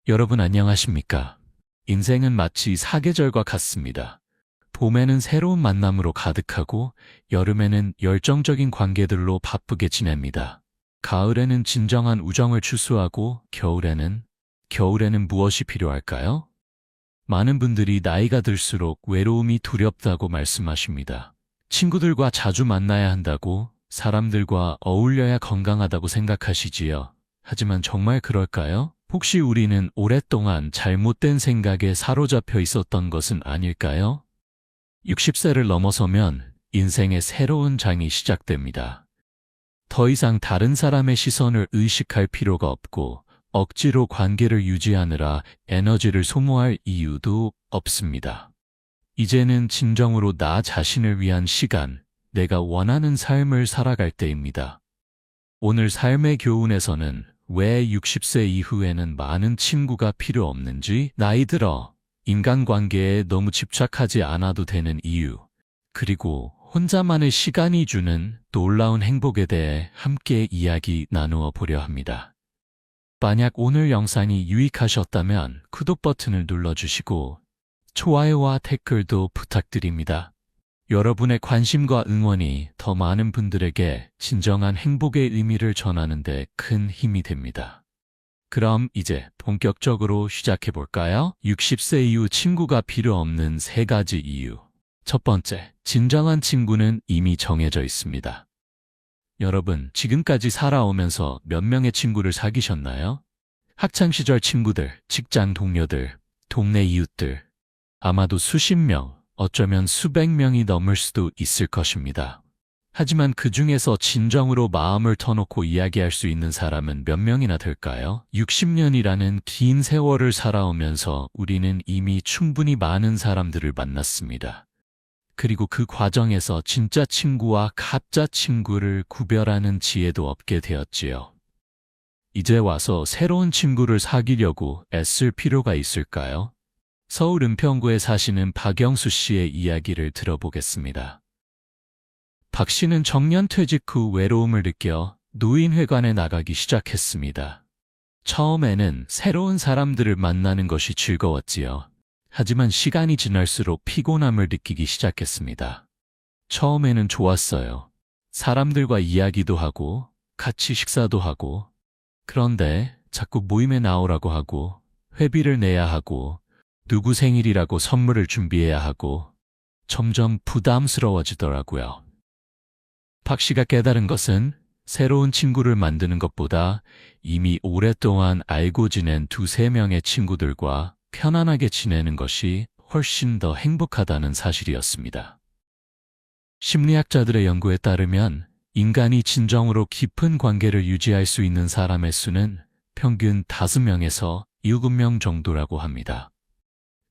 여러분 안녕하십니까? 인생은 마치 사계절과 같습니다. 봄에는 새로운 만남으로 가득하고 여름에는 열정적인 관계들로 바쁘게 지냅니다. 가을에는 진정한 우정을 추수하고 겨울에는 무엇이 필요할까요? 많은 분들이 나이가 들수록 외로움이 두렵다고 말씀하십니다. 친구들과 자주 만나야 한다고, 사람들과 어울려야 건강하다고 생각하시지요. 하지만 정말 그럴까요? 혹시 우리는 오랫동안 잘못된 생각에 사로잡혀 있었던 것은 아닐까요? 60세를 넘어서면 인생의 새로운 장이 시작됩니다. 더 이상 다른 사람의 시선을 의식할 필요가 없고 억지로 관계를 유지하느라 에너지를 소모할 이유도 없습니다. 이제는 진정으로 나 자신을 위한 시간, 내가 원하는 삶을 살아갈 때입니다. 오늘 삶의 교훈에서는 왜 60세 이후에는 많은 친구가 필요 없는지, 나이 들어 인간관계에 너무 집착하지 않아도 되는 이유, 그리고 혼자만의 시간이 주는 놀라운 행복에 대해 함께 이야기 나누어 보려 합니다. 만약 오늘 영상이 유익하셨다면 구독 버튼을 눌러주시고 좋아요와 댓글도 부탁드립니다. 여러분의 관심과 응원이 더 많은 분들에게 진정한 행복의 의미를 전하는 데 큰 힘이 됩니다. 그럼 이제 본격적으로 시작해 볼까요? 60세 이후 친구가 필요 없는 3가지 이유. 첫 번째, 진정한 친구는 이미 정해져 있습니다. 여러분, 지금까지 살아오면서 몇 명의 친구를 사귀셨나요? 학창시절 친구들, 직장 동료들, 동네 이웃들, 아마도 수십 명, 어쩌면 수백 명이 넘을 수도 있을 것입니다. 하지만 그 중에서 진정으로 마음을 터놓고 이야기할 수 있는 사람은 몇 명이나 될까요? 60년이라는 긴 세월을 살아오면서 우리는 이미 충분히 많은 사람들을 만났습니다. 그리고 그 과정에서 진짜 친구와 가짜 친구를 구별하는 지혜도 얻게 되었지요. 이제 와서 새로운 친구를 사귀려고 애쓸 필요가 있을까요? 서울 은평구에 사시는 박영수 씨의 이야기를 들어보겠습니다. 박 씨는 정년 퇴직 후 외로움을 느껴 노인회관에 나가기 시작했습니다. 처음에는 새로운 사람들을 만나는 것이 즐거웠지요. 하지만 시간이 지날수록 피곤함을 느끼기 시작했습니다. 처음에는 좋았어요. 사람들과 이야기도 하고 같이 식사도 하고, 그런데 자꾸 모임에 나오라고 하고 회비를 내야 하고 누구 생일이라고 선물을 준비해야 하고 점점 부담스러워지더라고요. 박 씨가 깨달은 것은 새로운 친구를 만드는 것보다 이미 오랫동안 알고 지낸 2~3명의 친구들과 편안하게 지내는 것이 훨씬 더 행복하다는 사실이었습니다. 심리학자들의 연구에 따르면 인간이 진정으로 깊은 관계를 유지할 수 있는 사람의 수는 평균 5명에서 7명 정도라고 합니다.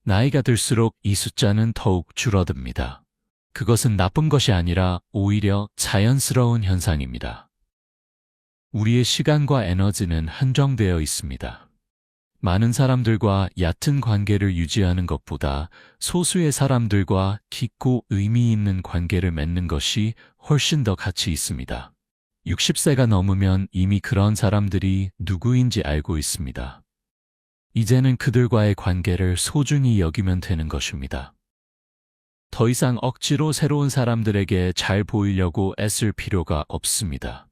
나이가 들수록 이 숫자는 더욱 줄어듭니다. 그것은 나쁜 것이 아니라 오히려 자연스러운 현상입니다. 우리의 시간과 에너지는 한정되어 있습니다. 많은 사람들과 얕은 관계를 유지하는 것보다 소수의 사람들과 깊고 의미 있는 관계를 맺는 것이 훨씬 더 가치 있습니다. 60세가 넘으면 이미 그런 사람들이 누구인지 알고 있습니다. 이제는 그들과의 관계를 소중히 여기면 되는 것입니다. 더 이상 억지로 새로운 사람들에게 잘 보이려고 애쓸 필요가 없습니다.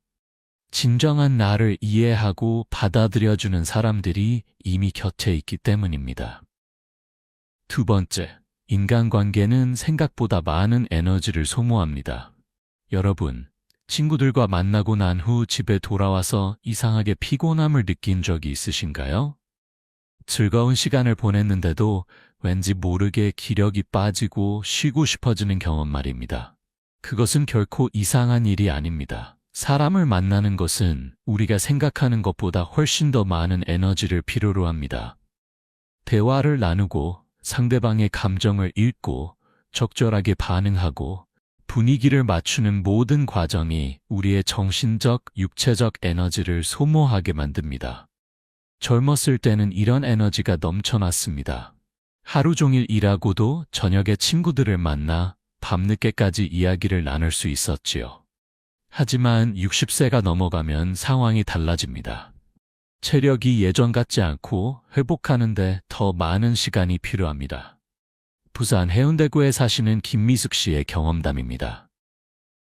진정한 나를 이해하고 받아들여주는 사람들이 이미 곁에 있기 때문입니다. 두 번째, 인간관계는 생각보다 많은 에너지를 소모합니다. 여러분, 친구들과 만나고 난 후 집에 돌아와서 이상하게 피곤함을 느낀 적이 있으신가요? 즐거운 시간을 보냈는데도 왠지 모르게 기력이 빠지고 쉬고 싶어지는 경험 말입니다. 그것은 결코 이상한 일이 아닙니다. 사람을 만나는 것은 우리가 생각하는 것보다 훨씬 더 많은 에너지를 필요로 합니다. 대화를 나누고 상대방의 감정을 읽고 적절하게 반응하고 분위기를 맞추는 모든 과정이 우리의 정신적, 육체적 에너지를 소모하게 만듭니다. 젊었을 때는 이런 에너지가 넘쳐났습니다. 하루 종일 일하고도 저녁에 친구들을 만나 밤늦게까지 이야기를 나눌 수 있었지요. 하지만 60세가 넘어가면 상황이 달라집니다. 체력이 예전 같지 않고 회복하는데 더 많은 시간이 필요합니다. 부산 해운대구에 사시는 김미숙 씨의 경험담입니다.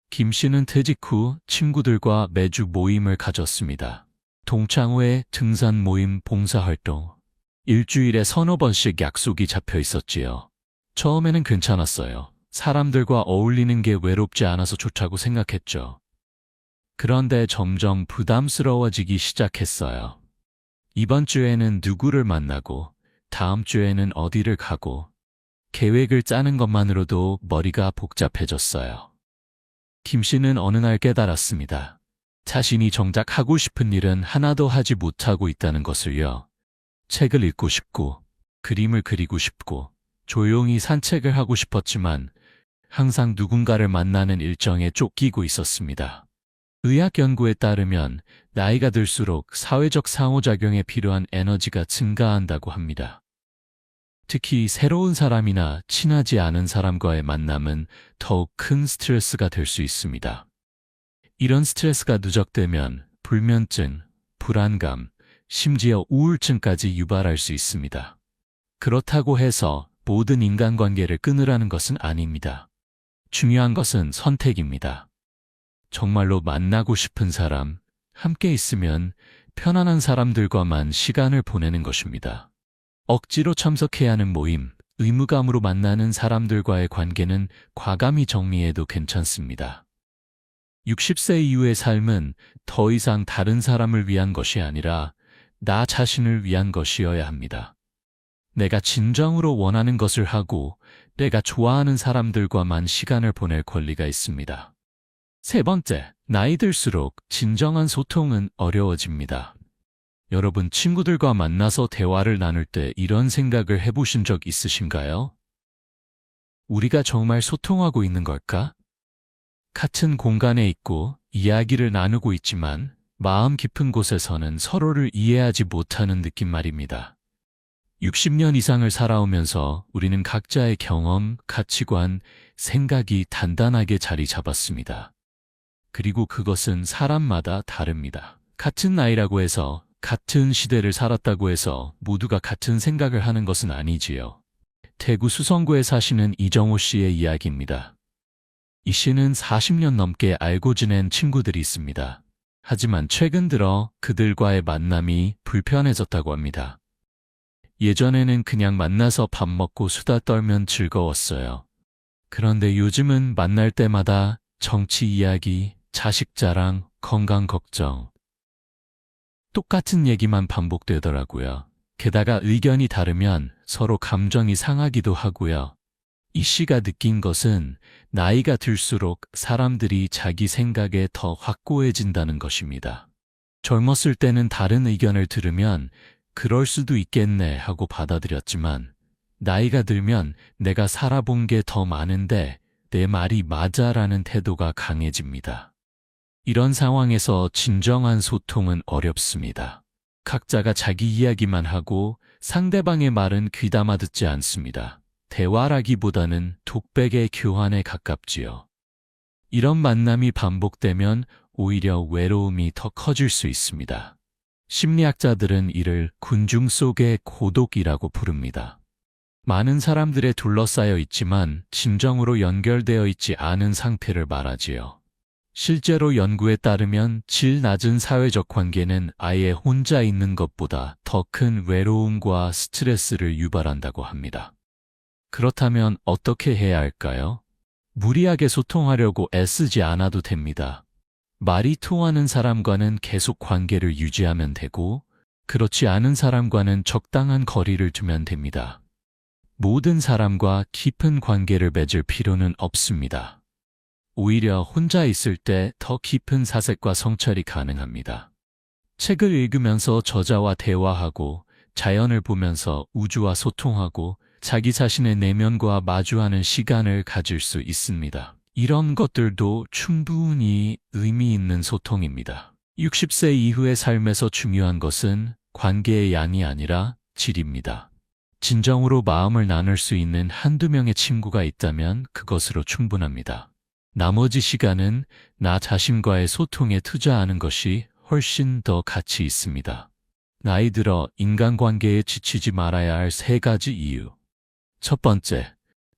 김 씨는 퇴직 후 친구들과 매주 모임을 가졌습니다. 동창회, 등산 모임, 봉사활동. 일주일에 서너 번씩 약속이 잡혀 있었지요. 처음에는 괜찮았어요. 사람들과 어울리는 게 외롭지 않아서 좋다고 생각했죠. 그런데 점점 부담스러워지기 시작했어요. 이번 주에는 누구를 만나고, 다음 주에는 어디를 가고, 계획을 짜는 것만으로도 머리가 복잡해졌어요. 김 씨는 어느 날 깨달았습니다. 자신이 정작 하고 싶은 일은 하나도 하지 못하고 있다는 것을요. 책을 읽고 싶고, 그림을 그리고 싶고, 조용히 산책을 하고 싶었지만 항상 누군가를 만나는 일정에 쫓기고 있었습니다. 의학 연구에 따르면 나이가 들수록 사회적 상호작용에 필요한 에너지가 증가한다고 합니다. 특히 새로운 사람이나 친하지 않은 사람과의 만남은 더욱 큰 스트레스가 될 수 있습니다. 이런 스트레스가 누적되면 불면증, 불안감, 심지어 우울증까지 유발할 수 있습니다. 그렇다고 해서 모든 인간관계를 끊으라는 것은 아닙니다. 중요한 것은 선택입니다. 정말로 만나고 싶은 사람, 함께 있으면 편안한 사람들과만 시간을 보내는 것입니다. 억지로 참석해야 하는 모임, 의무감으로 만나는 사람들과의 관계는 과감히 정리해도 괜찮습니다. 60세 이후의 삶은 더 이상 다른 사람을 위한 것이 아니라 나 자신을 위한 것이어야 합니다. 내가 진정으로 원하는 것을 하고 내가 좋아하는 사람들과만 시간을 보낼 권리가 있습니다. 세 번째, 나이 들수록 진정한 소통은 어려워집니다. 여러분, 친구들과 만나서 대화를 나눌 때 이런 생각을 해보신 적 있으신가요? 우리가 정말 소통하고 있는 걸까? 같은 공간에 있고 이야기를 나누고 있지만 마음 깊은 곳에서는 서로를 이해하지 못하는 느낌 말입니다. 60년 이상을 살아오면서 우리는 각자의 경험, 가치관, 생각이 단단하게 자리 잡았습니다. 그리고 그것은 사람마다 다릅니다. 같은 나이라고 해서, 같은 시대를 살았다고 해서 모두가 같은 생각을 하는 것은 아니지요. 대구 수성구에 사시는 이정호 씨의 이야기입니다. 이 씨는 40년 넘게 알고 지낸 친구들이 있습니다. 하지만 최근 들어 그들과의 만남이 불편해졌다고 합니다. 예전에는 그냥 만나서 밥 먹고 수다 떨면 즐거웠어요. 그런데 요즘은 만날 때마다 정치 이야기, 자식 자랑, 건강 걱정. 똑같은 얘기만 반복되더라고요. 게다가 의견이 다르면 서로 감정이 상하기도 하고요. 이 씨가 느낀 것은 나이가 들수록 사람들이 자기 생각에 더 확고해진다는 것입니다. 젊었을 때는 다른 의견을 들으면 그럴 수도 있겠네 하고 받아들였지만 나이가 들면 내가 살아본 게 더 많은데 내 말이 맞아라는 태도가 강해집니다. 이런 상황에서 진정한 소통은 어렵습니다. 각자가 자기 이야기만 하고 상대방의 말은 귀담아 듣지 않습니다. 대화라기보다는 독백의 교환에 가깝지요. 이런 만남이 반복되면 오히려 외로움이 더 커질 수 있습니다. 심리학자들은 이를 군중 속의 고독이라고 부릅니다. 많은 사람들에 둘러싸여 있지만 진정으로 연결되어 있지 않은 상태를 말하지요. 실제로 연구에 따르면 질 낮은 사회적 관계는 아예 혼자 있는 것보다 더 큰 외로움과 스트레스를 유발한다고 합니다. 그렇다면 어떻게 해야 할까요? 무리하게 소통하려고 애쓰지 않아도 됩니다. 말이 통하는 사람과는 계속 관계를 유지하면 되고, 그렇지 않은 사람과는 적당한 거리를 두면 됩니다. 모든 사람과 깊은 관계를 맺을 필요는 없습니다. 오히려 혼자 있을 때 더 깊은 사색과 성찰이 가능합니다. 책을 읽으면서 저자와 대화하고, 자연을 보면서 우주와 소통하고, 자기 자신의 내면과 마주하는 시간을 가질 수 있습니다. 이런 것들도 충분히 의미 있는 소통입니다. 60세 이후의 삶에서 중요한 것은 관계의 양이 아니라 질입니다. 진정으로 마음을 나눌 수 있는 한두 명의 친구가 있다면 그것으로 충분합니다. 나머지 시간은 나 자신과의 소통에 투자하는 것이 훨씬 더 가치 있습니다. 나이 들어 인간관계에 지치지 말아야 할 3가지 이유. 첫 번째,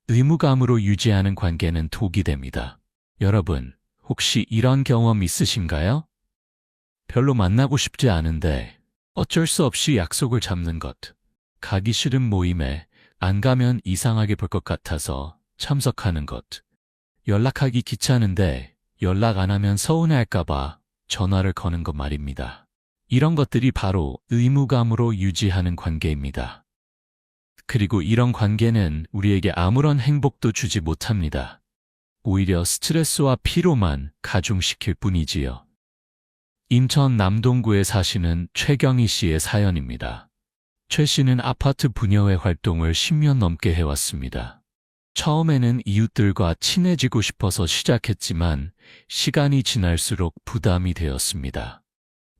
의무감으로 유지하는 관계는 독이 됩니다. 여러분, 혹시 이런 경험 있으신가요? 별로 만나고 싶지 않은데 어쩔 수 없이 약속을 잡는 것. 가기 싫은 모임에 안 가면 이상하게 볼 것 같아서 참석하는 것. 연락하기 귀찮은데 연락 안 하면 서운해할까봐 전화를 거는 것 말입니다. 이런 것들이 바로 의무감으로 유지하는 관계입니다. 그리고 이런 관계는 우리에게 아무런 행복도 주지 못합니다. 오히려 스트레스와 피로만 가중시킬 뿐이지요. 인천 남동구에 사시는 최경희 씨의 사연입니다. 최 씨는 아파트 분여회 활동을 10년 넘게 해왔습니다. 처음에는 이웃들과 친해지고 싶어서 시작했지만 시간이 지날수록 부담이 되었습니다.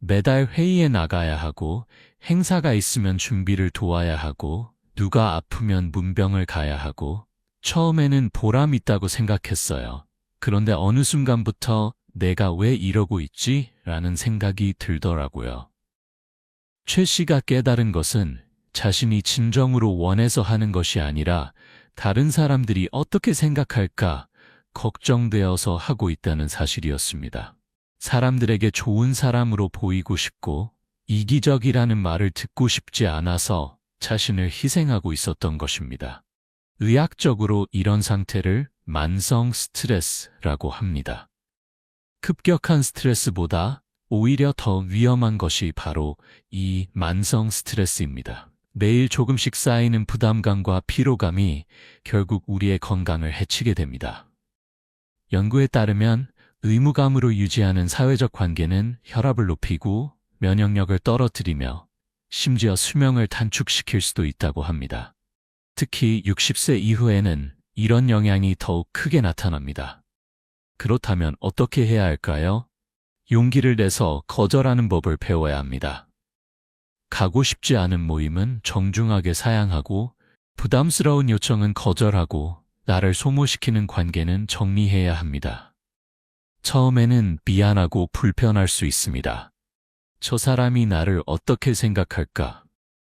매달 회의에 나가야 하고 행사가 있으면 준비를 도와야 하고 누가 아프면 문병을 가야 하고 처음에는 보람 있다고 생각했어요. 그런데 어느 순간부터 내가 왜 이러고 있지? 라는 생각이 들더라고요. 최 씨가 깨달은 것은 자신이 진정으로 원해서 하는 것이 아니라 다른 사람들이 어떻게 생각할까 걱정되어서 하고 있다는 사실이었습니다. 사람들에게 좋은 사람으로 보이고 싶고 이기적이라는 말을 듣고 싶지 않아서 자신을 희생하고 있었던 것입니다. 의학적으로 이런 상태를 만성 스트레스라고 합니다. 급격한 스트레스보다 오히려 더 위험한 것이 바로 이 만성 스트레스입니다. 매일 조금씩 쌓이는 부담감과 피로감이 결국 우리의 건강을 해치게 됩니다. 연구에 따르면 의무감으로 유지하는 사회적 관계는 혈압을 높이고 면역력을 떨어뜨리며 심지어 수명을 단축시킬 수도 있다고 합니다. 특히 60세 이후에는 이런 영향이 더욱 크게 나타납니다. 그렇다면 어떻게 해야 할까요? 용기를 내서 거절하는 법을 배워야 합니다. 가고 싶지 않은 모임은 정중하게 사양하고 부담스러운 요청은 거절하고 나를 소모시키는 관계는 정리해야 합니다. 처음에는 미안하고 불편할 수 있습니다. 저 사람이 나를 어떻게 생각할까?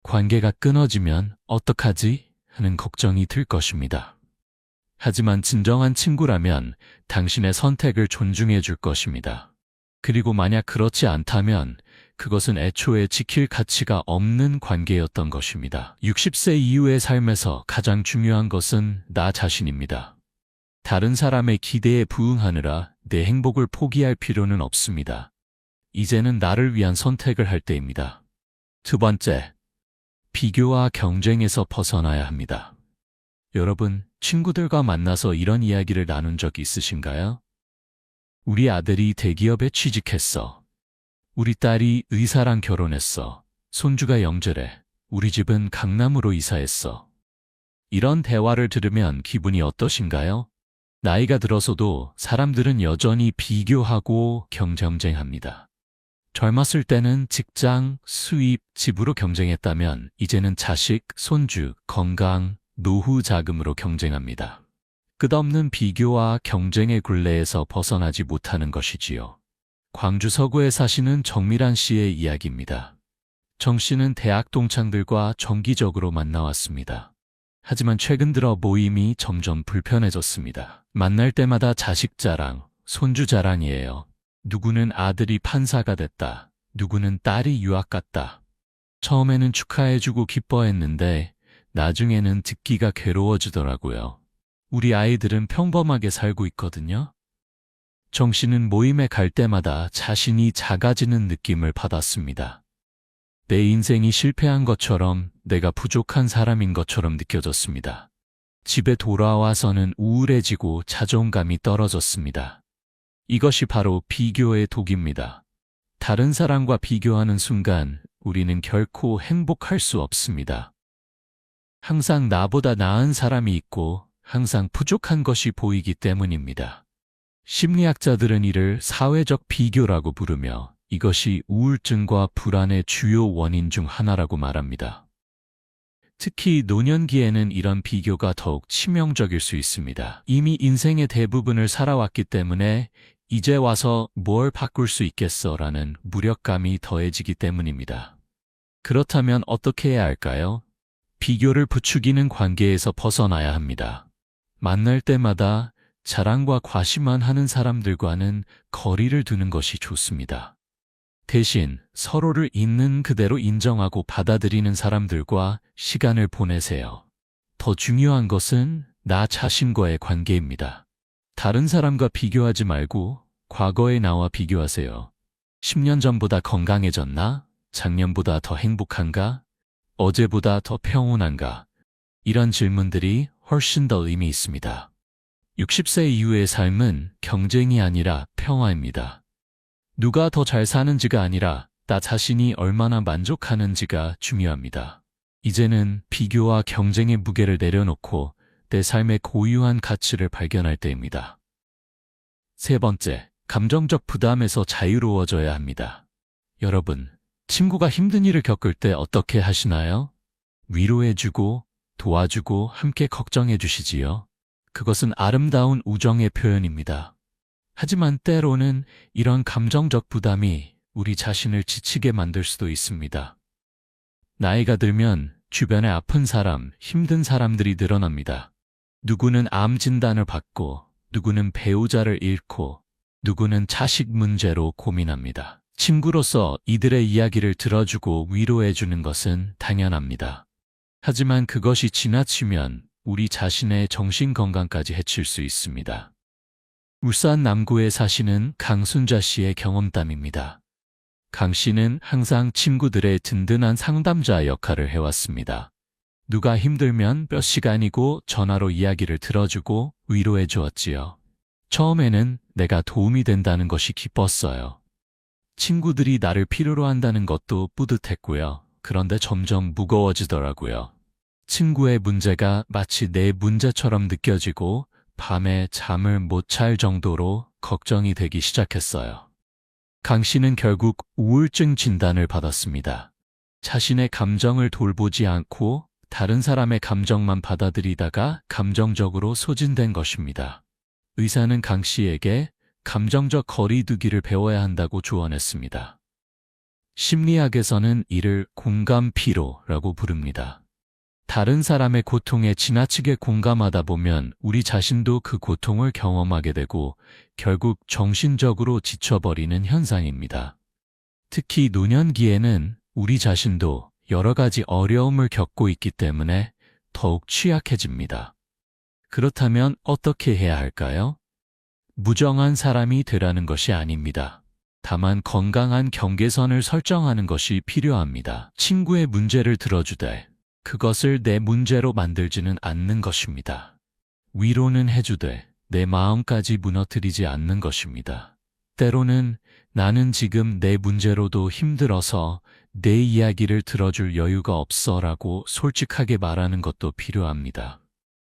관계가 끊어지면 어떡하지? 하는 걱정이 들 것입니다. 하지만 진정한 친구라면 당신의 선택을 존중해 줄 것입니다. 그리고 만약 그렇지 않다면 그것은 애초에 지킬 가치가 없는 관계였던 것입니다. 60세 이후의 삶에서 가장 중요한 것은 나 자신입니다. 다른 사람의 기대에 부응하느라 내 행복을 포기할 필요는 없습니다. 이제는 나를 위한 선택을 할 때입니다. 두 번째, 비교와 경쟁에서 벗어나야 합니다. 여러분, 친구들과 만나서 이런 이야기를 나눈 적 있으신가요? 우리 아들이 대기업에 취직했어. 우리 딸이 의사랑 결혼했어. 손주가 영재래. 우리 집은 강남으로 이사했어. 이런 대화를 들으면 기분이 어떠신가요? 나이가 들어서도 사람들은 여전히 비교하고 경쟁합니다. 젊었을 때는 직장, 수입, 집으로 경쟁했다면 이제는 자식, 손주, 건강, 노후 자금으로 경쟁합니다. 끝없는 비교와 경쟁의 굴레에서 벗어나지 못하는 것이지요. 광주 서구에 사시는 정미란 씨의 이야기입니다. 정 씨는 대학 동창들과 정기적으로 만나왔습니다. 하지만 최근 들어 모임이 점점 불편해졌습니다. 만날 때마다 자식 자랑, 손주 자랑이에요. 누구는 아들이 판사가 됐다. 누구는 딸이 유학 갔다. 처음에는 축하해주고 기뻐했는데 나중에는 듣기가 괴로워지더라고요. 우리 아이들은 평범하게 살고 있거든요. 정 씨는 모임에 갈 때마다 자신이 작아지는 느낌을 받았습니다. 내 인생이 실패한 것처럼 내가 부족한 사람인 것처럼 느껴졌습니다. 집에 돌아와서는 우울해지고 자존감이 떨어졌습니다. 이것이 바로 비교의 독입니다. 다른 사람과 비교하는 순간 우리는 결코 행복할 수 없습니다. 항상 나보다 나은 사람이 있고 항상 부족한 것이 보이기 때문입니다. 심리학자들은 이를 사회적 비교라고 부르며 이것이 우울증과 불안의 주요 원인 중 하나라고 말합니다. 특히 노년기에는 이런 비교가 더욱 치명적일 수 있습니다. 이미 인생의 대부분을 살아왔기 때문에 이제 와서 뭘 바꿀 수 있겠어라는 무력감이 더해지기 때문입니다. 그렇다면 어떻게 해야 할까요? 비교를 부추기는 관계에서 벗어나야 합니다. 만날 때마다 자랑과 과시만 하는 사람들과는 거리를 두는 것이 좋습니다. 대신 서로를 있는 그대로 인정하고 받아들이는 사람들과 시간을 보내세요. 더 중요한 것은 나 자신과의 관계입니다. 다른 사람과 비교하지 말고 과거의 나와 비교하세요. 10년 전보다 건강해졌나? 작년보다 더 행복한가? 어제보다 더 평온한가? 이런 질문들이 훨씬 더 의미 있습니다. 60세 이후의 삶은 경쟁이 아니라 평화입니다. 누가 더 잘 사는지가 아니라 나 자신이 얼마나 만족하는지가 중요합니다. 이제는 비교와 경쟁의 무게를 내려놓고 내 삶의 고유한 가치를 발견할 때입니다. 세 번째, 감정적 부담에서 자유로워져야 합니다. 여러분, 친구가 힘든 일을 겪을 때 어떻게 하시나요? 위로해주고, 도와주고, 함께 걱정해주시지요. 그것은 아름다운 우정의 표현입니다. 하지만 때로는 이런 감정적 부담이 우리 자신을 지치게 만들 수도 있습니다. 나이가 들면 주변에 아픈 사람, 힘든 사람들이 늘어납니다. 누구는 암 진단을 받고, 누구는 배우자를 잃고, 누구는 자식 문제로 고민합니다. 친구로서 이들의 이야기를 들어주고 위로해주는 것은 당연합니다. 하지만 그것이 지나치면 우리 자신의 정신건강까지 해칠 수 있습니다. 울산 남구에 사시는 강순자 씨의 경험담입니다. 강 씨는 항상 친구들의 든든한 상담자 역할을 해왔습니다. 누가 힘들면 몇 시간이고 전화로 이야기를 들어주고 위로해 주었지요. 처음에는 내가 도움이 된다는 것이 기뻤어요. 친구들이 나를 필요로 한다는 것도 뿌듯했고요. 그런데 점점 무거워지더라고요. 친구의 문제가 마치 내 문제처럼 느껴지고 밤에 잠을 못 잘 정도로 걱정이 되기 시작했어요. 강 씨는 결국 우울증 진단을 받았습니다. 자신의 감정을 돌보지 않고 다른 사람의 감정만 받아들이다가 감정적으로 소진된 것입니다. 의사는 강 씨에게 감정적 거리두기를 배워야 한다고 조언했습니다. 심리학에서는 이를 공감피로라고 부릅니다. 다른 사람의 고통에 지나치게 공감하다 보면 우리 자신도 그 고통을 경험하게 되고 결국 정신적으로 지쳐버리는 현상입니다. 특히 노년기에는 우리 자신도 여러 가지 어려움을 겪고 있기 때문에 더욱 취약해집니다. 그렇다면 어떻게 해야 할까요? 무정한 사람이 되라는 것이 아닙니다. 다만 건강한 경계선을 설정하는 것이 필요합니다. 친구의 문제를 들어주되 그것을 내 문제로 만들지는 않는 것입니다. 위로는 해주되 내 마음까지 무너뜨리지 않는 것입니다. 때로는 나는 지금 내 문제로도 힘들어서 내 이야기를 들어줄 여유가 없어라고 솔직하게 말하는 것도 필요합니다.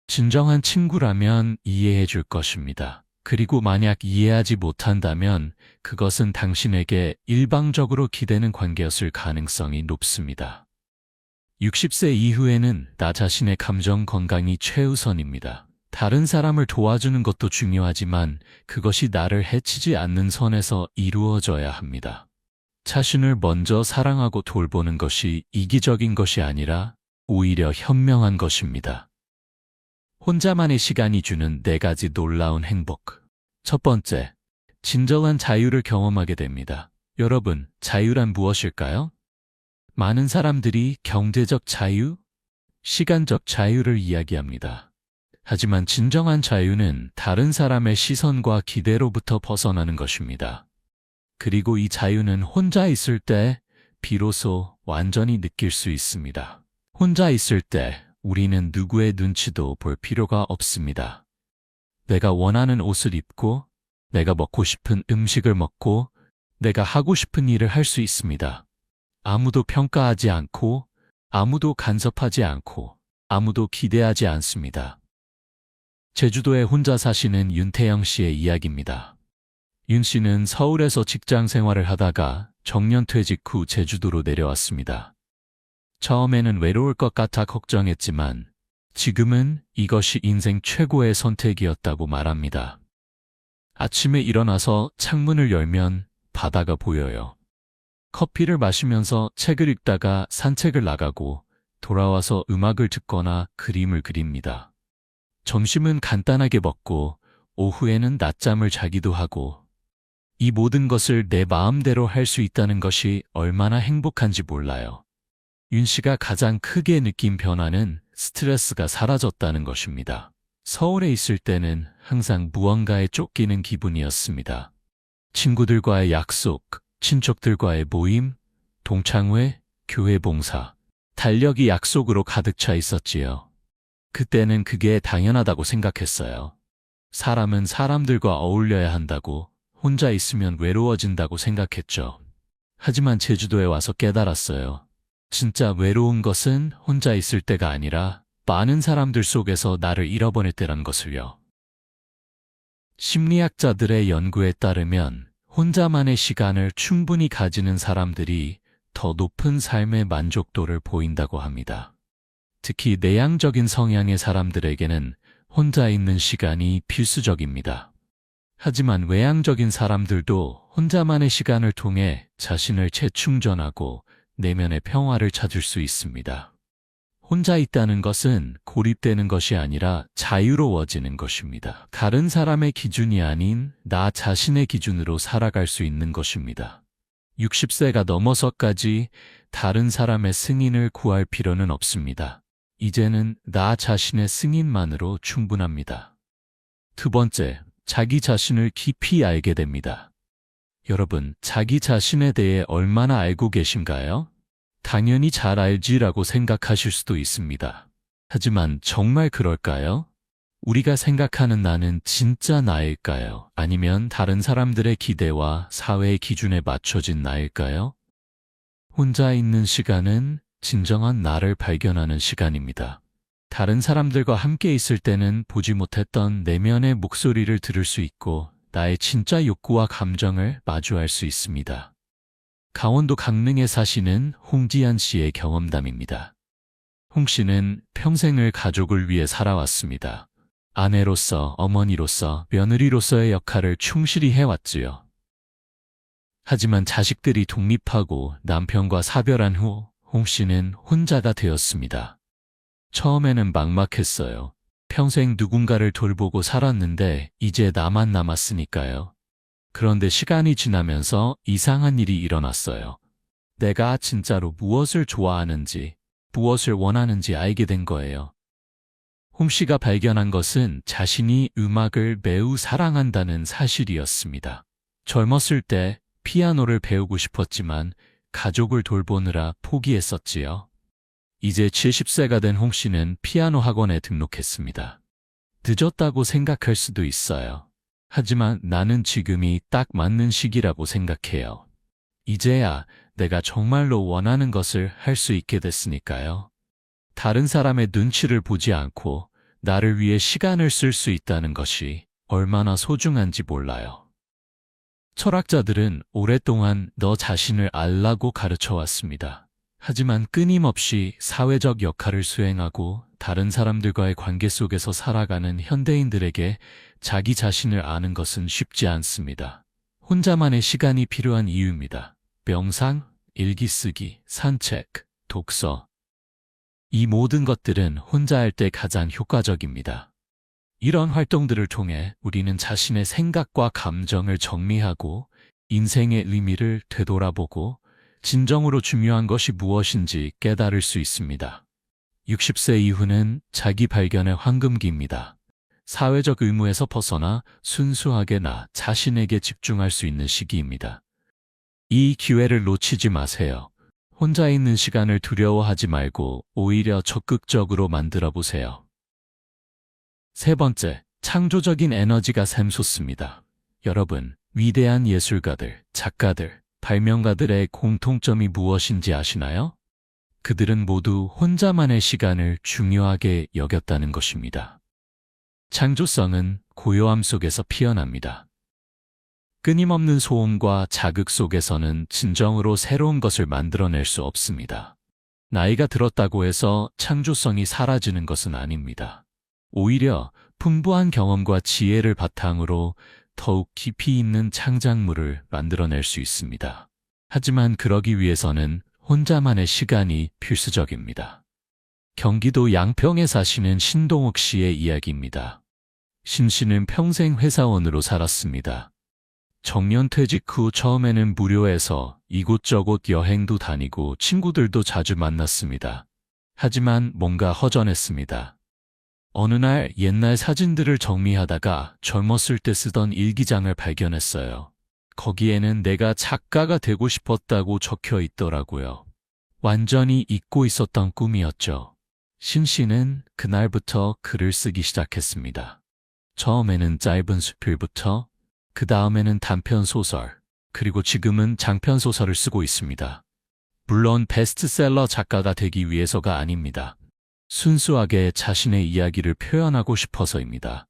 진정한 친구라면 이해해 줄 것입니다. 그리고 만약 이해하지 못한다면 그것은 당신에게 일방적으로 기대는 관계였을 가능성이 높습니다. 60세 이후에는 나 자신의 감정 건강이 최우선입니다. 다른 사람을 도와주는 것도 중요하지만 그것이 나를 해치지 않는 선에서 이루어져야 합니다. 자신을 먼저 사랑하고 돌보는 것이 이기적인 것이 아니라 오히려 현명한 것입니다. 혼자만의 시간이 주는 4가지 놀라운 행복. 첫 번째, 진정한 자유를 경험하게 됩니다. 여러분, 자유란 무엇일까요? 많은 사람들이 경제적 자유, 시간적 자유를 이야기합니다. 하지만 진정한 자유는 다른 사람의 시선과 기대로부터 벗어나는 것입니다. 그리고 이 자유는 혼자 있을 때 비로소 완전히 느낄 수 있습니다. 혼자 있을 때 우리는 누구의 눈치도 볼 필요가 없습니다. 내가 원하는 옷을 입고, 내가 먹고 싶은 음식을 먹고, 내가 하고 싶은 일을 할 수 있습니다. 아무도 평가하지 않고, 아무도 간섭하지 않고, 아무도 기대하지 않습니다. 제주도에 혼자 사시는 윤태영 씨의 이야기입니다. 윤 씨는 서울에서 직장 생활을 하다가 정년퇴직 후 제주도로 내려왔습니다. 처음에는 외로울 것 같아 걱정했지만 지금은 이것이 인생 최고의 선택이었다고 말합니다. 아침에 일어나서 창문을 열면 바다가 보여요. 커피를 마시면서 책을 읽다가 산책을 나가고 돌아와서 음악을 듣거나 그림을 그립니다. 점심은 간단하게 먹고 오후에는 낮잠을 자기도 하고 이 모든 것을 내 마음대로 할 수 있다는 것이 얼마나 행복한지 몰라요. 윤 씨가 가장 크게 느낀 변화는 스트레스가 사라졌다는 것입니다. 서울에 있을 때는 항상 무언가에 쫓기는 기분이었습니다. 친구들과의 약속, 친척들과의 모임, 동창회, 교회 봉사, 달력이 약속으로 가득 차 있었지요. 그때는 그게 당연하다고 생각했어요. 사람은 사람들과 어울려야 한다고, 혼자 있으면 외로워진다고 생각했죠. 하지만 제주도에 와서 깨달았어요. 진짜 외로운 것은 혼자 있을 때가 아니라 많은 사람들 속에서 나를 잃어버릴 때란 것을요. 심리학자들의 연구에 따르면 혼자만의 시간을 충분히 가지는 사람들이 더 높은 삶의 만족도를 보인다고 합니다. 특히 내향적인 성향의 사람들에게는 혼자 있는 시간이 필수적입니다. 하지만 외향적인 사람들도 혼자만의 시간을 통해 자신을 재충전하고 내면의 평화를 찾을 수 있습니다. 혼자 있다는 것은 고립되는 것이 아니라 자유로워지는 것입니다. 다른 사람의 기준이 아닌 나 자신의 기준으로 살아갈 수 있는 것입니다. 60세가 넘어서까지 다른 사람의 승인을 구할 필요는 없습니다. 이제는 나 자신의 승인만으로 충분합니다. 두 번째, 자기 자신을 깊이 알게 됩니다. 여러분, 자기 자신에 대해 얼마나 알고 계신가요? 당연히 잘 알지라고 생각하실 수도 있습니다. 하지만 정말 그럴까요? 우리가 생각하는 나는 진짜 나일까요? 아니면 다른 사람들의 기대와 사회의 기준에 맞춰진 나일까요? 혼자 있는 시간은 진정한 나를 발견하는 시간입니다. 다른 사람들과 함께 있을 때는 보지 못했던 내면의 목소리를 들을 수 있고 나의 진짜 욕구와 감정을 마주할 수 있습니다. 강원도 강릉에 사시는 홍지연 씨의 경험담입니다. 홍 씨는 평생을 가족을 위해 살아왔습니다. 아내로서, 어머니로서, 며느리로서의 역할을 충실히 해왔지요. 하지만 자식들이 독립하고 남편과 사별한 후 홍 씨는 혼자가 되었습니다. 처음에는 막막했어요. 평생 누군가를 돌보고 살았는데 이제 나만 남았으니까요. 그런데 시간이 지나면서 이상한 일이 일어났어요. 내가 진짜로 무엇을 좋아하는지, 무엇을 원하는지 알게 된 거예요. 홍 씨가 발견한 것은 자신이 음악을 매우 사랑한다는 사실이었습니다. 젊었을 때 피아노를 배우고 싶었지만 가족을 돌보느라 포기했었지요. 이제 70세가 된 홍 씨는 피아노 학원에 등록했습니다. 늦었다고 생각할 수도 있어요. 하지만 나는 지금이 딱 맞는 시기라고 생각해요. 이제야 내가 정말로 원하는 것을 할 수 있게 됐으니까요. 다른 사람의 눈치를 보지 않고 나를 위해 시간을 쓸 수 있다는 것이 얼마나 소중한지 몰라요. 철학자들은 오랫동안 너 자신을 알라고 가르쳐 왔습니다. 하지만 끊임없이 사회적 역할을 수행하고 다른 사람들과의 관계 속에서 살아가는 현대인들에게 자기 자신을 아는 것은 쉽지 않습니다. 혼자만의 시간이 필요한 이유입니다. 명상, 일기 쓰기, 산책, 독서. 이 모든 것들은 혼자 할 때 가장 효과적입니다. 이런 활동들을 통해 우리는 자신의 생각과 감정을 정리하고 인생의 의미를 되돌아보고 진정으로 중요한 것이 무엇인지 깨달을 수 있습니다. 60세 이후는 자기 발견의 황금기입니다. 사회적 의무에서 벗어나 순수하게 나 자신에게 집중할 수 있는 시기입니다. 이 기회를 놓치지 마세요. 혼자 있는 시간을 두려워하지 말고 오히려 적극적으로 만들어 보세요. 세 번째, 창조적인 에너지가 샘솟습니다. 여러분, 위대한 예술가들, 작가들, 발명가들의 공통점이 무엇인지 아시나요? 그들은 모두 혼자만의 시간을 중요하게 여겼다는 것입니다. 창조성은 고요함 속에서 피어납니다. 끊임없는 소음과 자극 속에서는 진정으로 새로운 것을 만들어낼 수 없습니다. 나이가 들었다고 해서 창조성이 사라지는 것은 아닙니다. 오히려 풍부한 경험과 지혜를 바탕으로 더욱 깊이 있는 창작물을 만들어낼 수 있습니다. 하지만 그러기 위해서는 혼자만의 시간이 필수적입니다. 경기도 양평에 사시는 신동욱 씨의 이야기입니다. 신 씨는 평생 회사원으로 살았습니다. 정년퇴직 후 처음에는 무료해서 이곳저곳 여행도 다니고 친구들도 자주 만났습니다. 하지만 뭔가 허전했습니다. 어느 날 옛날 사진들을 정리하다가 젊었을 때 쓰던 일기장을 발견했어요. 거기에는 내가 작가가 되고 싶었다고 적혀 있더라고요. 완전히 잊고 있었던 꿈이었죠. 신 씨는 그날부터 글을 쓰기 시작했습니다. 처음에는 짧은 수필부터, 그 다음에는 단편소설, 그리고 지금은 장편소설을 쓰고 있습니다. 물론 베스트셀러 작가가 되기 위해서가 아닙니다. 순수하게 자신의 이야기를 표현하고 싶어서입니다.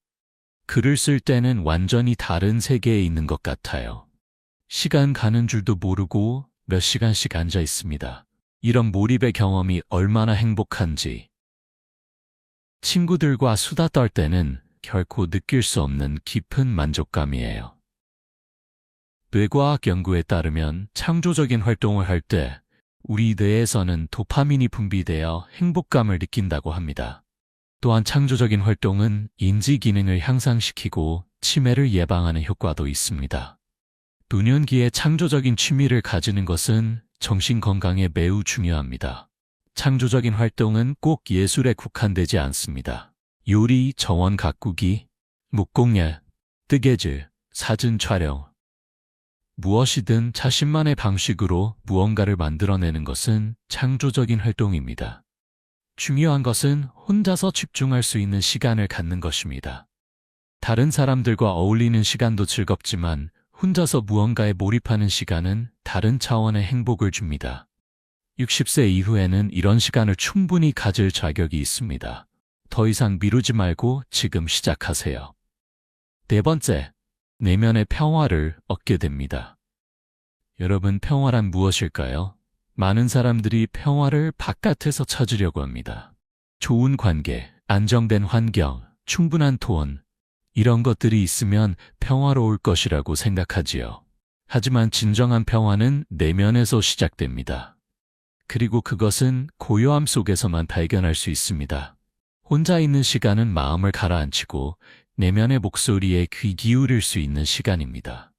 글을 쓸 때는 완전히 다른 세계에 있는 것 같아요. 시간 가는 줄도 모르고 몇 시간씩 앉아 있습니다. 이런 몰입의 경험이 얼마나 행복한지. 친구들과 수다 떨 때는 결코 느낄 수 없는 깊은 만족감이에요. 뇌과학 연구에 따르면 창조적인 활동을 할 때 우리 뇌에서는 도파민이 분비되어 행복감을 느낀다고 합니다. 또한 창조적인 활동은 인지 기능을 향상시키고 치매를 예방하는 효과도 있습니다. 노년기에 창조적인 취미를 가지는 것은 정신 건강에 매우 중요합니다. 창조적인 활동은 꼭 예술에 국한되지 않습니다. 요리, 정원 가꾸기,木工일, 뜨개질, 사진 촬영. 무엇이든 자신만의 방식으로 무언가를 만들어내는 것은 창조적인 활동입니다. 중요한 것은 혼자서 집중할 수 있는 시간을 갖는 것입니다. 다른 사람들과 어울리는 시간도 즐겁지만 혼자서 무언가에 몰입하는 시간은 다른 차원의 행복을 줍니다. 60세 이후에는 이런 시간을 충분히 가질 자격이 있습니다. 더 이상 미루지 말고 지금 시작하세요. 네 번째, 내면의 평화를 얻게 됩니다. 여러분, 평화란 무엇일까요? 많은 사람들이 평화를 바깥에서 찾으려고 합니다. 좋은 관계, 안정된 환경, 충분한 돈, 이런 것들이 있으면 평화로울 것이라고 생각하지요. 하지만 진정한 평화는 내면에서 시작됩니다. 그리고 그것은 고요함 속에서만 발견할 수 있습니다. 혼자 있는 시간은 마음을 가라앉히고 내면의 목소리에 귀 기울일 수 있는 시간입니다.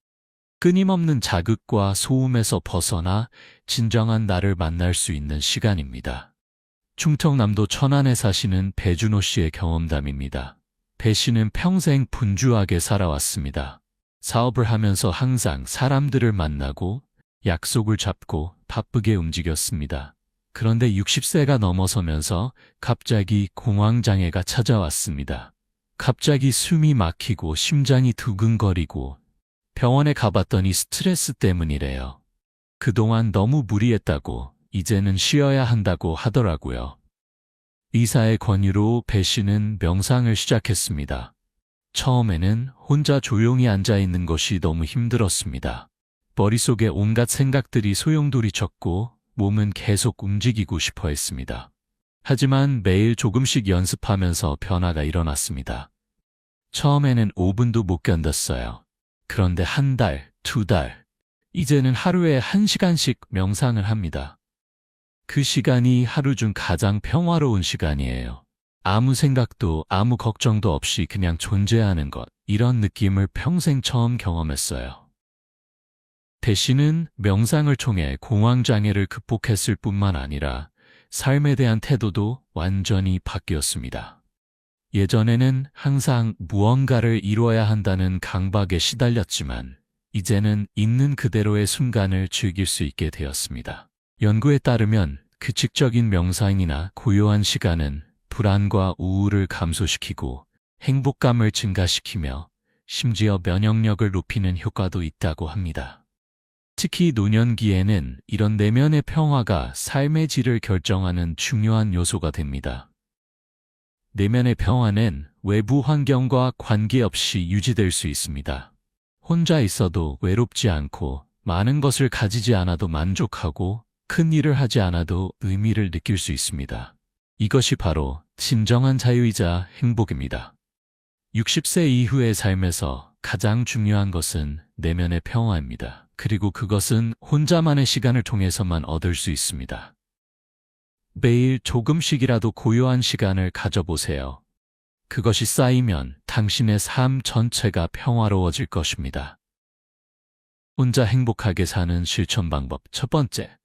끊임없는 자극과 소음에서 벗어나 진정한 나를 만날 수 있는 시간입니다. 충청남도 천안에 사시는 배준호 씨의 경험담입니다. 배 씨는 평생 분주하게 살아왔습니다. 사업을 하면서 항상 사람들을 만나고 약속을 잡고 바쁘게 움직였습니다. 그런데 60세가 넘어서면서 갑자기 공황장애가 찾아왔습니다. 갑자기 숨이 막히고 심장이 두근거리고 병원에 가봤더니 스트레스 때문이래요. 그동안 너무 무리했다고 이제는 쉬어야 한다고 하더라고요. 의사의 권유로 배 씨는 명상을 시작했습니다. 처음에는 혼자 조용히 앉아 있는 것이 너무 힘들었습니다. 머릿속에 온갖 생각들이 소용돌이쳤고 몸은 계속 움직이고 싶어 했습니다. 하지만 매일 조금씩 연습하면서 변화가 일어났습니다. 처음에는 5분도 못 견뎠어요. 그런데 한 달, 2달, 이제는 하루에 1시간씩 명상을 합니다. 그 시간이 하루 중 가장 평화로운 시간이에요. 아무 생각도 아무 걱정도 없이 그냥 존재하는 것, 이런 느낌을 평생 처음 경험했어요. 배 씨는 명상을 통해 공황장애를 극복했을 뿐만 아니라 삶에 대한 태도도 완전히 바뀌었습니다. 예전에는 항상 무언가를 이뤄야 한다는 강박에 시달렸지만 이제는 있는 그대로의 순간을 즐길 수 있게 되었습니다. 연구에 따르면 규칙적인 명상이나 고요한 시간은 불안과 우울을 감소시키고 행복감을 증가시키며 심지어 면역력을 높이는 효과도 있다고 합니다. 특히 노년기에는 이런 내면의 평화가 삶의 질을 결정하는 중요한 요소가 됩니다. 내면의 평화는 외부 환경과 관계없이 유지될 수 있습니다. 혼자 있어도 외롭지 않고 많은 것을 가지지 않아도 만족하고 큰 일을 하지 않아도 의미를 느낄 수 있습니다. 이것이 바로 진정한 자유이자 행복입니다. 60세 이후의 삶에서 가장 중요한 것은 내면의 평화입니다. 그리고 그것은 혼자만의 시간을 통해서만 얻을 수 있습니다. 매일 조금씩이라도 고요한 시간을 가져보세요. 그것이 쌓이면 당신의 삶 전체가 평화로워질 것입니다. 혼자 행복하게 사는 실천 방법 첫 번째,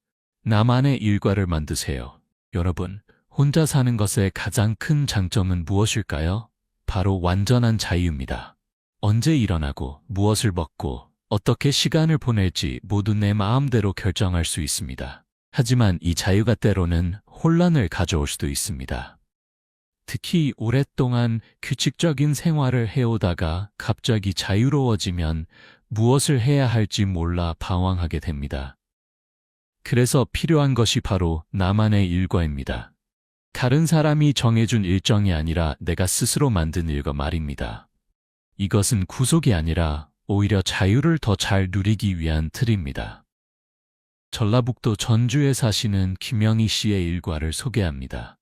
나만의 일과를 만드세요. 여러분, 혼자 사는 것의 가장 큰 장점은 무엇일까요? 바로 완전한 자유입니다. 언제 일어나고, 무엇을 먹고, 어떻게 시간을 보낼지 모두 내 마음대로 결정할 수 있습니다. 하지만 이 자유가 때로는 혼란을 가져올 수도 있습니다. 특히 오랫동안 규칙적인 생활을 해오다가 갑자기 자유로워지면 무엇을 해야 할지 몰라 방황하게 됩니다. 그래서 필요한 것이 바로 나만의 일과입니다. 다른 사람이 정해준 일정이 아니라 내가 스스로 만든 일과 말입니다. 이것은 구속이 아니라 오히려 자유를 더 잘 누리기 위한 틀입니다. 전라북도 전주에 사시는 김영희 씨의 일과를 소개합니다.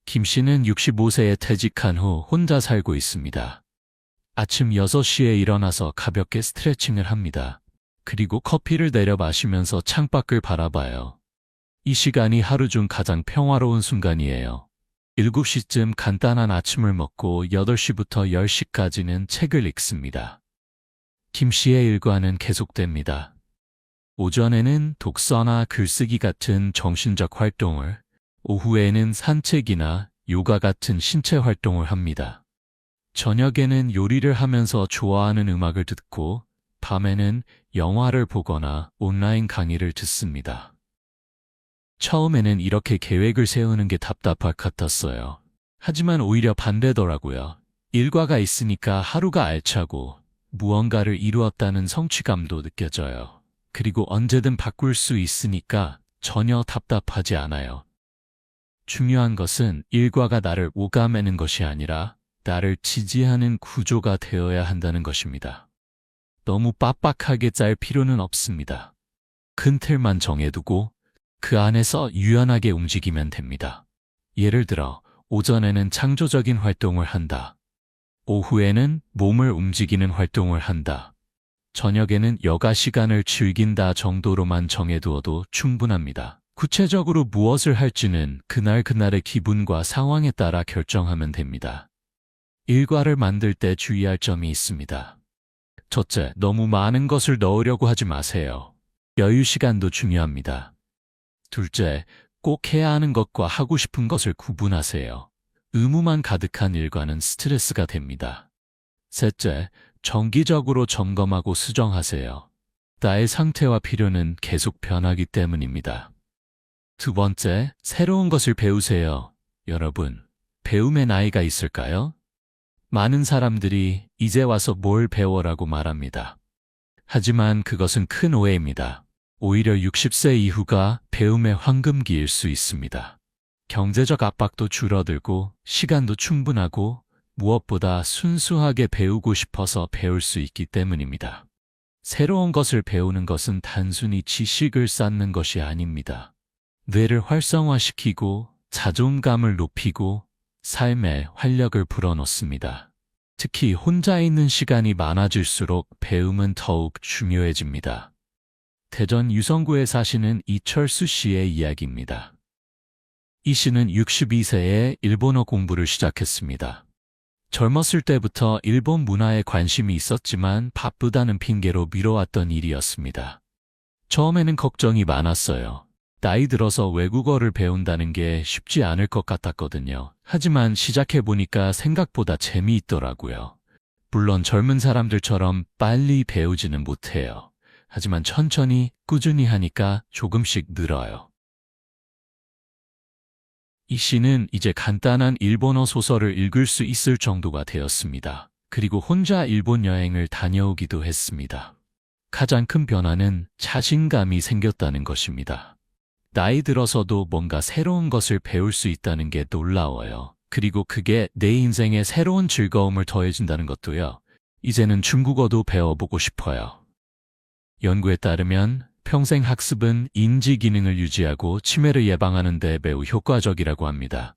김 씨는 65세에 퇴직한 후 혼자 살고 있습니다. 아침 6시에 일어나서 가볍게 스트레칭을 합니다. 그리고 커피를 내려 마시면서 창밖을 바라봐요. 이 시간이 하루 중 가장 평화로운 순간이에요. 7시쯤 간단한 아침을 먹고 8시부터 10시까지는 책을 읽습니다. 김 씨의 일과는 계속됩니다. 오전에는 독서나 글쓰기 같은 정신적 활동을, 오후에는 산책이나 요가 같은 신체 활동을 합니다. 저녁에는 요리를 하면서 좋아하는 음악을 듣고, 밤에는 영화를 보거나 온라인 강의를 듣습니다. 처음에는 이렇게 계획을 세우는 게 답답할 것 같았어요. 하지만 오히려 반대더라고요. 일과가 있으니까 하루가 알차고 무언가를 이루었다는 성취감도 느껴져요. 그리고 언제든 바꿀 수 있으니까 전혀 답답하지 않아요. 중요한 것은 일과가 나를 오가매는 것이 아니라 나를 지지하는 구조가 되어야 한다는 것입니다. 너무 빡빡하게 짤 필요는 없습니다. 큰 틀만 정해두고 그 안에서 유연하게 움직이면 됩니다. 예를 들어 오전에는 창조적인 활동을 한다. 오후에는 몸을 움직이는 활동을 한다. 저녁에는 여가 시간을 즐긴다 정도로만 정해두어도 충분합니다. 구체적으로 무엇을 할지는 그날그날의 기분과 상황에 따라 결정하면 됩니다. 일과를 만들 때 주의할 점이 있습니다. 첫째, 너무 많은 것을 넣으려고 하지 마세요. 여유 시간도 중요합니다. 둘째, 꼭 해야 하는 것과 하고 싶은 것을 구분하세요. 의무만 가득한 일과는 스트레스가 됩니다. 셋째, 정기적으로 점검하고 수정하세요. 나의 상태와 필요는 계속 변하기 때문입니다. 두 번째, 새로운 것을 배우세요. 여러분, 배움의 나이가 있을까요? 많은 사람들이 이제 와서 뭘 배워라고 말합니다. 하지만 그것은 큰 오해입니다. 오히려 60세 이후가 배움의 황금기일 수 있습니다. 경제적 압박도 줄어들고 시간도 충분하고 무엇보다 순수하게 배우고 싶어서 배울 수 있기 때문입니다. 새로운 것을 배우는 것은 단순히 지식을 쌓는 것이 아닙니다. 뇌를 활성화시키고 자존감을 높이고 삶에 활력을 불어넣습니다. 특히 혼자 있는 시간이 많아질수록 배움은 더욱 중요해집니다. 대전 유성구에 사시는 이철수 씨의 이야기입니다. 이 씨는 62세에 일본어 공부를 시작했습니다. 젊었을 때부터 일본 문화에 관심이 있었지만 바쁘다는 핑계로 미뤄왔던 일이었습니다. 처음에는 걱정이 많았어요. 나이 들어서 외국어를 배운다는 게 쉽지 않을 것 같았거든요. 하지만 시작해보니까 생각보다 재미있더라고요. 물론 젊은 사람들처럼 빨리 배우지는 못해요. 하지만 천천히 꾸준히 하니까 조금씩 늘어요. 이 씨는 이제 간단한 일본어 소설을 읽을 수 있을 정도가 되었습니다. 그리고 혼자 일본 여행을 다녀오기도 했습니다. 가장 큰 변화는 자신감이 생겼다는 것입니다. 나이 들어서도 뭔가 새로운 것을 배울 수 있다는 게 놀라워요. 그리고 그게 내 인생에 새로운 즐거움을 더해준다는 것도요. 이제는 중국어도 배워보고 싶어요. 연구에 따르면 평생 학습은 인지 기능을 유지하고 치매를 예방하는 데 매우 효과적이라고 합니다.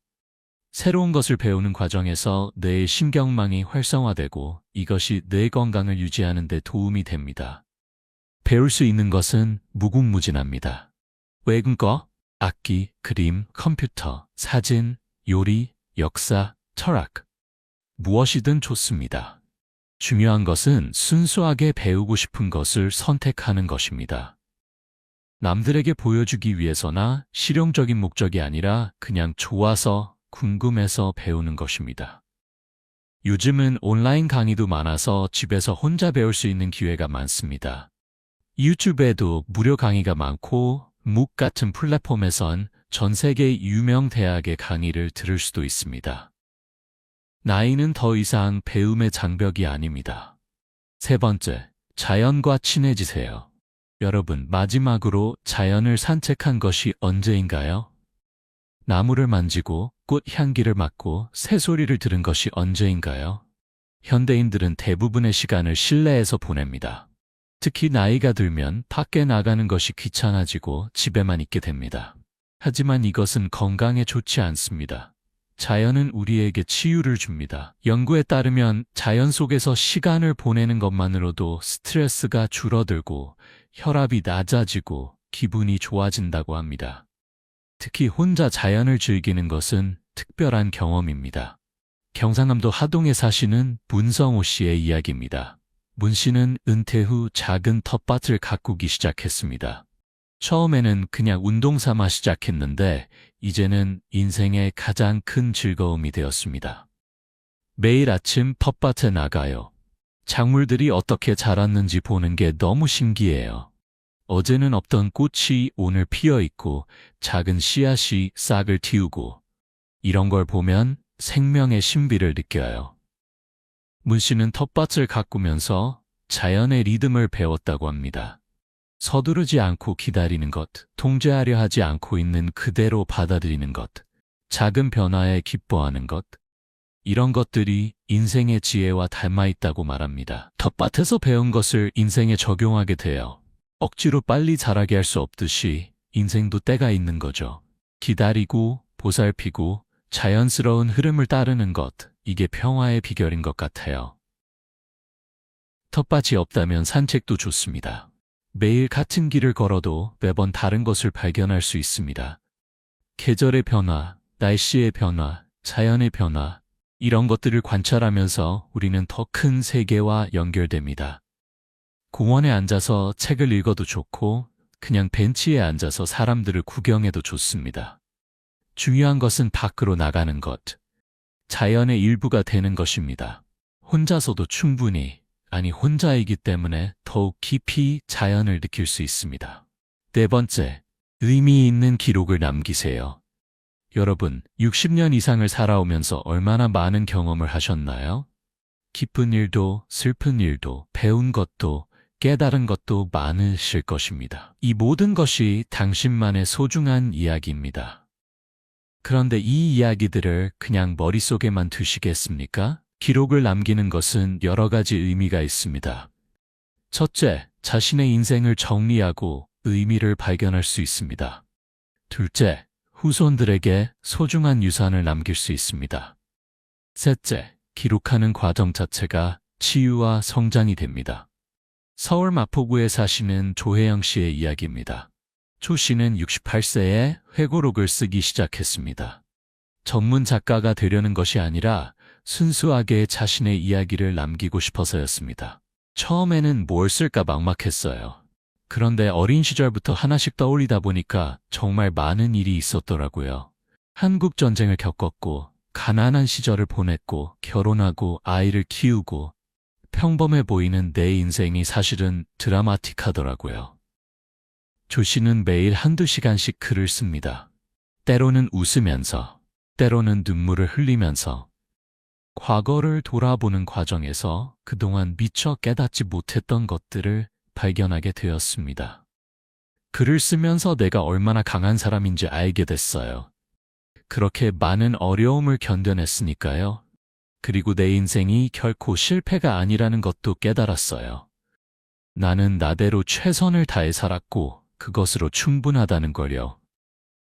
새로운 것을 배우는 과정에서 뇌의 신경망이 활성화되고 이것이 뇌 건강을 유지하는 데 도움이 됩니다. 배울 수 있는 것은 무궁무진합니다. 외국어, 악기, 그림, 컴퓨터, 사진, 요리, 역사, 철학. 무엇이든 좋습니다. 중요한 것은 순수하게 배우고 싶은 것을 선택하는 것입니다. 남들에게 보여주기 위해서나 실용적인 목적이 아니라 그냥 좋아서, 궁금해서 배우는 것입니다. 요즘은 온라인 강의도 많아서 집에서 혼자 배울 수 있는 기회가 많습니다. 유튜브에도 무료 강의가 많고 MOOC 같은 플랫폼에선 전 세계 유명 대학의 강의를 들을 수도 있습니다. 나이는 더 이상 배움의 장벽이 아닙니다. 세 번째, 자연과 친해지세요. 여러분, 마지막으로 자연을 산책한 것이 언제인가요? 나무를 만지고 꽃 향기를 맡고 새소리를 들은 것이 언제인가요? 현대인들은 대부분의 시간을 실내에서 보냅니다. 특히 나이가 들면 밖에 나가는 것이 귀찮아지고 집에만 있게 됩니다. 하지만 이것은 건강에 좋지 않습니다. 자연은 우리에게 치유를 줍니다. 연구에 따르면 자연 속에서 시간을 보내는 것만으로도 스트레스가 줄어들고 혈압이 낮아지고 기분이 좋아진다고 합니다. 특히 혼자 자연을 즐기는 것은 특별한 경험입니다. 경상남도 하동에 사시는 문성호 씨의 이야기입니다. 문 씨는 은퇴 후 작은 텃밭을 가꾸기 시작했습니다. 처음에는 그냥 운동 삼아 시작했는데 이제는 인생의 가장 큰 즐거움이 되었습니다. 매일 아침 텃밭에 나가요. 작물들이 어떻게 자랐는지 보는 게 너무 신기해요. 어제는 없던 꽃이 오늘 피어 있고 작은 씨앗이 싹을 틔우고 이런 걸 보면 생명의 신비를 느껴요. 문 씨는 텃밭을 가꾸면서 자연의 리듬을 배웠다고 합니다. 서두르지 않고 기다리는 것, 통제하려 하지 않고 있는 그대로 받아들이는 것, 작은 변화에 기뻐하는 것, 이런 것들이 인생의 지혜와 닮아 있다고 말합니다. 텃밭에서 배운 것을 인생에 적용하게 돼요. 억지로 빨리 자라게 할 수 없듯이 인생도 때가 있는 거죠. 기다리고 보살피고 자연스러운 흐름을 따르는 것, 이게 평화의 비결인 것 같아요. 텃밭이 없다면 산책도 좋습니다. 매일 같은 길을 걸어도 매번 다른 것을 발견할 수 있습니다. 계절의 변화, 날씨의 변화, 자연의 변화, 이런 것들을 관찰하면서 우리는 더 큰 세계와 연결됩니다. 공원에 앉아서 책을 읽어도 좋고 그냥 벤치에 앉아서 사람들을 구경해도 좋습니다. 중요한 것은 밖으로 나가는 것, 자연의 일부가 되는 것입니다. 혼자서도 충분히, 아니 혼자이기 때문에 더욱 깊이 자연을 느낄 수 있습니다. 네 번째, 의미 있는 기록을 남기세요. 여러분, 60년 이상을 살아오면서 얼마나 많은 경험을 하셨나요? 기쁜 일도 슬픈 일도 배운 것도 깨달은 것도 많으실 것입니다. 이 모든 것이 당신만의 소중한 이야기입니다. 그런데 이 이야기들을 그냥 머릿속에만 두시겠습니까? 기록을 남기는 것은 여러 가지 의미가 있습니다. 첫째, 자신의 인생을 정리하고 의미를 발견할 수 있습니다. 둘째, 후손들에게 소중한 유산을 남길 수 있습니다. 셋째, 기록하는 과정 자체가 치유와 성장이 됩니다. 서울 마포구에 사시는 조혜영 씨의 이야기입니다. 조 씨는 68세에 회고록을 쓰기 시작했습니다. 전문 작가가 되려는 것이 아니라 순수하게 자신의 이야기를 남기고 싶어서였습니다. 처음에는 뭘 쓸까 막막했어요. 그런데 어린 시절부터 하나씩 떠올리다 보니까 정말 많은 일이 있었더라고요. 한국 전쟁을 겪었고, 가난한 시절을 보냈고, 결혼하고 아이를 키우고, 평범해 보이는 내 인생이 사실은 드라마틱하더라고요. 조 씨는 매일 한두 시간씩 글을 씁니다. 때로는 웃으면서, 때로는 눈물을 흘리면서, 과거를 돌아보는 과정에서 그동안 미처 깨닫지 못했던 것들을 발견하게 되었습니다. 글을 쓰면서 내가 얼마나 강한 사람인지 알게 됐어요. 그렇게 많은 어려움을 견뎌냈으니까요. 그리고 내 인생이 결코 실패가 아니라는 것도 깨달았어요. 나는 나대로 최선을 다해 살았고 그것으로 충분하다는 걸요.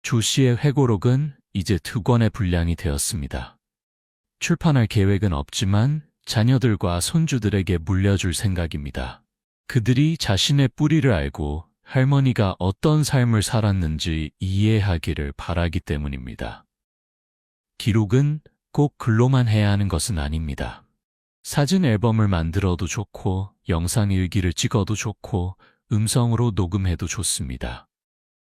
조 씨의 회고록은 이제 2권의 분량이 되었습니다. 출판할 계획은 없지만 자녀들과 손주들에게 물려줄 생각입니다. 그들이 자신의 뿌리를 알고 할머니가 어떤 삶을 살았는지 이해하기를 바라기 때문입니다. 기록은 꼭 글로만 해야 하는 것은 아닙니다. 사진 앨범을 만들어도 좋고, 영상 일기를 찍어도 좋고, 음성으로 녹음해도 좋습니다.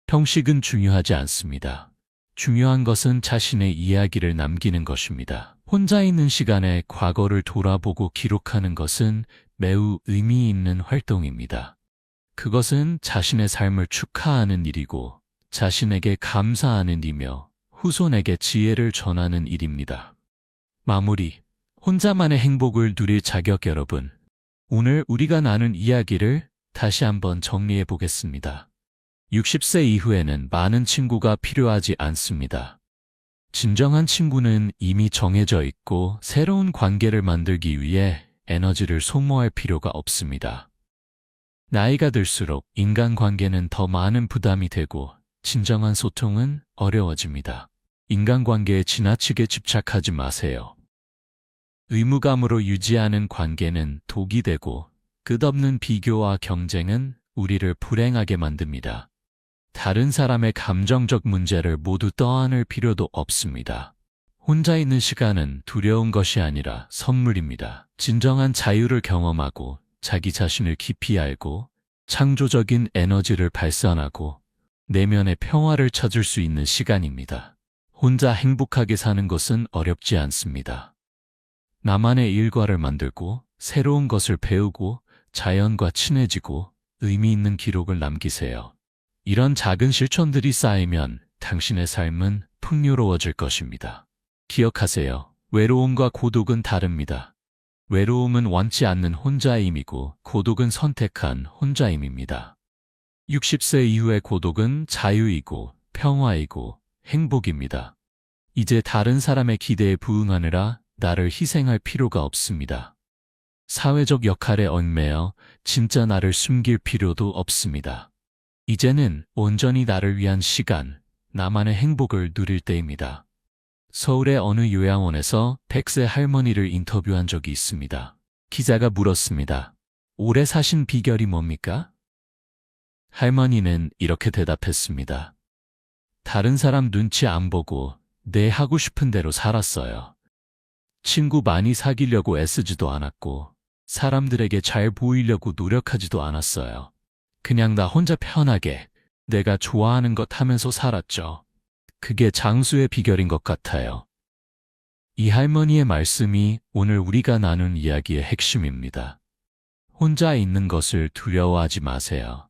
형식은 중요하지 않습니다. 중요한 것은 자신의 이야기를 남기는 것입니다. 혼자 있는 시간에 과거를 돌아보고 기록하는 것은 매우 의미 있는 활동입니다. 그것은 자신의 삶을 축하하는 일이고 자신에게 감사하는 일이며 후손에게 지혜를 전하는 일입니다. 마무리. 혼자만의 행복을 누릴 자격 여러분. 오늘 우리가 나눈 이야기를 다시 한번 정리해 보겠습니다. 60세 이후에는 많은 친구가 필요하지 않습니다. 진정한 친구는 이미 정해져 있고 새로운 관계를 만들기 위해 에너지를 소모할 필요가 없습니다. 나이가 들수록 인간관계는 더 많은 부담이 되고 진정한 소통은 어려워집니다. 인간관계에 지나치게 집착하지 마세요. 의무감으로 유지하는 관계는 독이 되고 끝없는 비교와 경쟁은 우리를 불행하게 만듭니다. 다른 사람의 감정적 문제를 모두 떠안을 필요도 없습니다. 혼자 있는 시간은 두려운 것이 아니라 선물입니다. 진정한 자유를 경험하고 자기 자신을 깊이 알고 창조적인 에너지를 발산하고 내면의 평화를 찾을 수 있는 시간입니다. 혼자 행복하게 사는 것은 어렵지 않습니다. 나만의 일과를 만들고 새로운 것을 배우고 자연과 친해지고 의미 있는 기록을 남기세요. 이런 작은 실천들이 쌓이면 당신의 삶은 풍요로워질 것입니다. 기억하세요. 외로움과 고독은 다릅니다. 외로움은 원치 않는 혼자임이고 고독은 선택한 혼자임입니다. 60세 이후의 고독은 자유이고 평화이고 행복입니다. 이제 다른 사람의 기대에 부응하느라 나를 희생할 필요가 없습니다. 사회적 역할에 얽매여 진짜 나를 숨길 필요도 없습니다. 이제는 온전히 나를 위한 시간, 나만의 행복을 누릴 때입니다. 서울의 어느 요양원에서 100세 할머니를 인터뷰한 적이 있습니다. 기자가 물었습니다. 오래 사신 비결이 뭡니까? 할머니는 이렇게 대답했습니다. 다른 사람 눈치 안 보고 내 하고 싶은 대로 살았어요. 친구 많이 사귀려고 애쓰지도 않았고 사람들에게 잘 보이려고 노력하지도 않았어요. 그냥 나 혼자 편하게 내가 좋아하는 것 하면서 살았죠. 그게 장수의 비결인 것 같아요. 이 할머니의 말씀이 오늘 우리가 나눈 이야기의 핵심입니다. 혼자 있는 것을 두려워하지 마세요.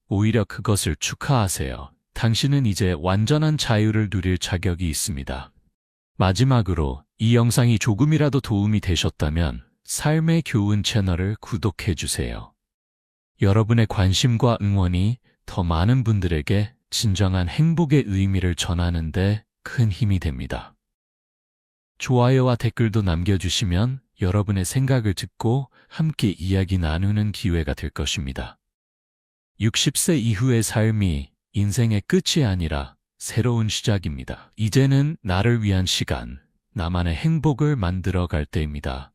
오히려 그것을 축하하세요. 당신은 이제 완전한 자유를 누릴 자격이 있습니다. 마지막으로 이 영상이 조금이라도 도움이 되셨다면 삶의 교훈 채널을 구독해주세요. 여러분의 관심과 응원이 더 많은 분들에게 진정한 행복의 의미를 전하는 데 큰 힘이 됩니다. 좋아요와 댓글도 남겨주시면 여러분의 생각을 듣고 함께 이야기 나누는 기회가 될 것입니다. 60세 이후의 삶이 인생의 끝이 아니라 새로운 시작입니다. 이제는 나를 위한 시간, 나만의 행복을 만들어 갈 때입니다.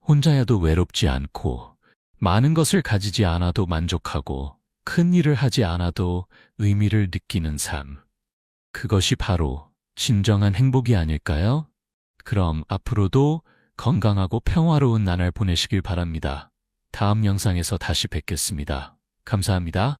혼자여도 외롭지 않고 많은 것을 가지지 않아도 만족하고 큰 일을 하지 않아도 의미를 느끼는 삶. 그것이 바로 진정한 행복이 아닐까요? 그럼 앞으로도 건강하고 평화로운 나날 보내시길 바랍니다. 다음 영상에서 다시 뵙겠습니다. 감사합니다.